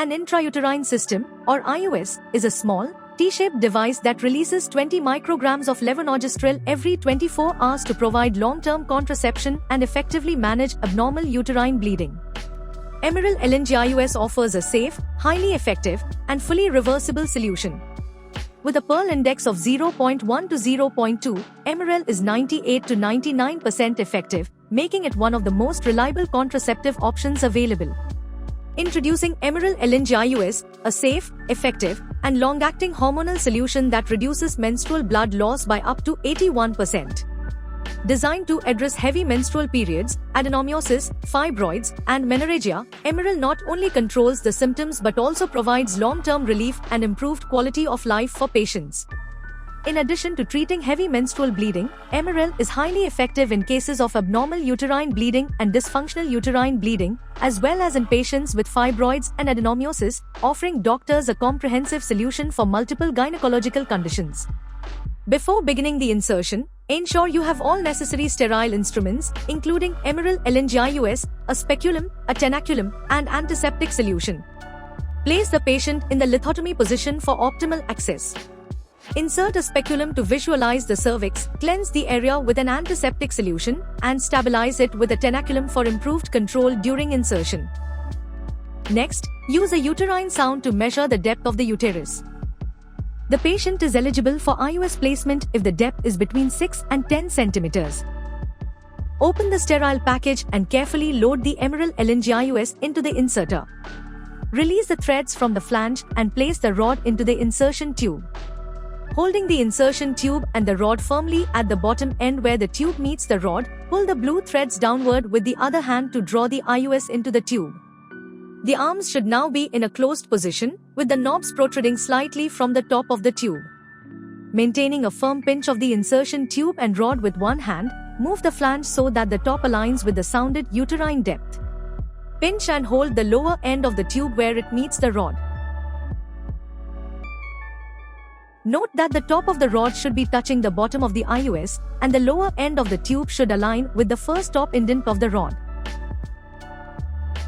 An intrauterine system, or IUS, is a small, T-shaped device that releases 20 micrograms of levonorgestrel every 24 hours to provide long-term contraception and effectively manage abnormal uterine bleeding. Emeril LNG IUS offers a safe, highly effective, and fully reversible solution. With a Pearl index of 0.1 to 0.2, Emeril is 98 to 99% effective, making it one of the most reliable contraceptive options available. Introducing Emeril LNG IUS, a safe, effective, and long-acting hormonal solution that reduces menstrual blood loss by up to 81%. Designed to address heavy menstrual periods, adenomyosis, fibroids, and menorrhagia, Emeril not only controls the symptoms but also provides long-term relief and improved quality of life for patients. In addition to treating heavy menstrual bleeding, Emeril is highly effective in cases of abnormal uterine bleeding and dysfunctional uterine bleeding, as well as in patients with fibroids and adenomyosis, offering doctors a comprehensive solution for multiple gynecological conditions. Before beginning the insertion, ensure you have all necessary sterile instruments, including Emeril LNG IUS, a speculum, a tenaculum, and antiseptic solution. Place the patient in the lithotomy position for optimal access. Insert a speculum to visualize the cervix, cleanse the area with an antiseptic solution, and stabilize it with a tenaculum for improved control during insertion. Next, use a uterine sound to measure the depth of the uterus. The patient is eligible for IUS placement if the depth is between 6 and 10 centimeters. Open the sterile package and carefully load the Emeril LNG IUS into the inserter. Release the threads from the flange and place the rod into the insertion tube. Holding the insertion tube and the rod firmly at the bottom end where the tube meets the rod, pull the blue threads downward with the other hand to draw the IUS into the tube. The arms should now be in a closed position, with the knobs protruding slightly from the top of the tube. Maintaining a firm pinch of the insertion tube and rod with one hand, move the flange so that the top aligns with the sounded uterine depth. Pinch and hold the lower end of the tube where it meets the rod. Note that the top of the rod should be touching the bottom of the IUS, and the lower end of the tube should align with the first top indent of the rod.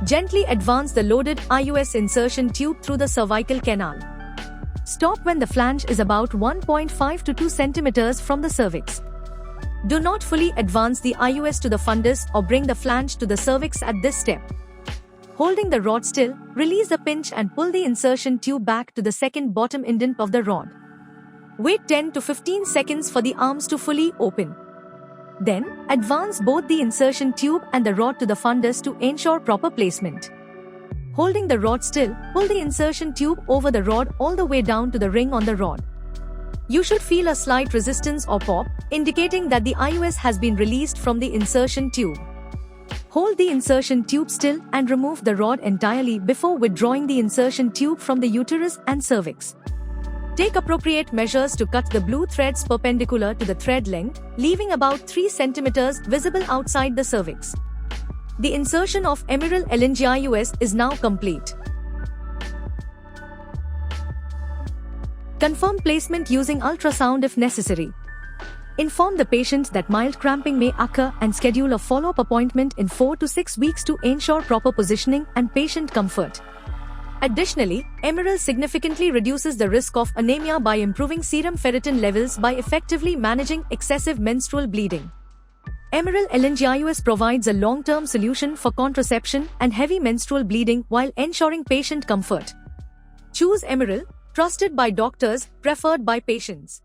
Gently advance the loaded IUS insertion tube through the cervical canal. Stop when the flange is about 1.5 to 2 centimeters from the cervix. Do not fully advance the IUS to the fundus or bring the flange to the cervix at this step. Holding the rod still, release the pinch and pull the insertion tube back to the second bottom indent of the rod. Wait 10 to 15 seconds for the arms to fully open. Then, advance both the insertion tube and the rod to the fundus to ensure proper placement. Holding the rod still, pull the insertion tube over the rod all the way down to the ring on the rod. You should feel a slight resistance or pop, indicating that the IUS has been released from the insertion tube. Hold the insertion tube still and remove the rod entirely before withdrawing the insertion tube from the uterus and cervix. Take appropriate measures to cut the blue threads perpendicular to the thread length, leaving about 3 centimeters visible outside the cervix. The insertion of Emeril LNG IUS is now complete. Confirm placement using ultrasound if necessary. Inform the patient that mild cramping may occur and schedule a follow-up appointment in 4 to 6 weeks to ensure proper positioning and patient comfort. Additionally, Emeril significantly reduces the risk of anemia by improving serum ferritin levels by effectively managing excessive menstrual bleeding. Emeril LNG IUS provides a long-term solution for contraception and heavy menstrual bleeding while ensuring patient comfort. Choose Emeril, trusted by doctors, preferred by patients.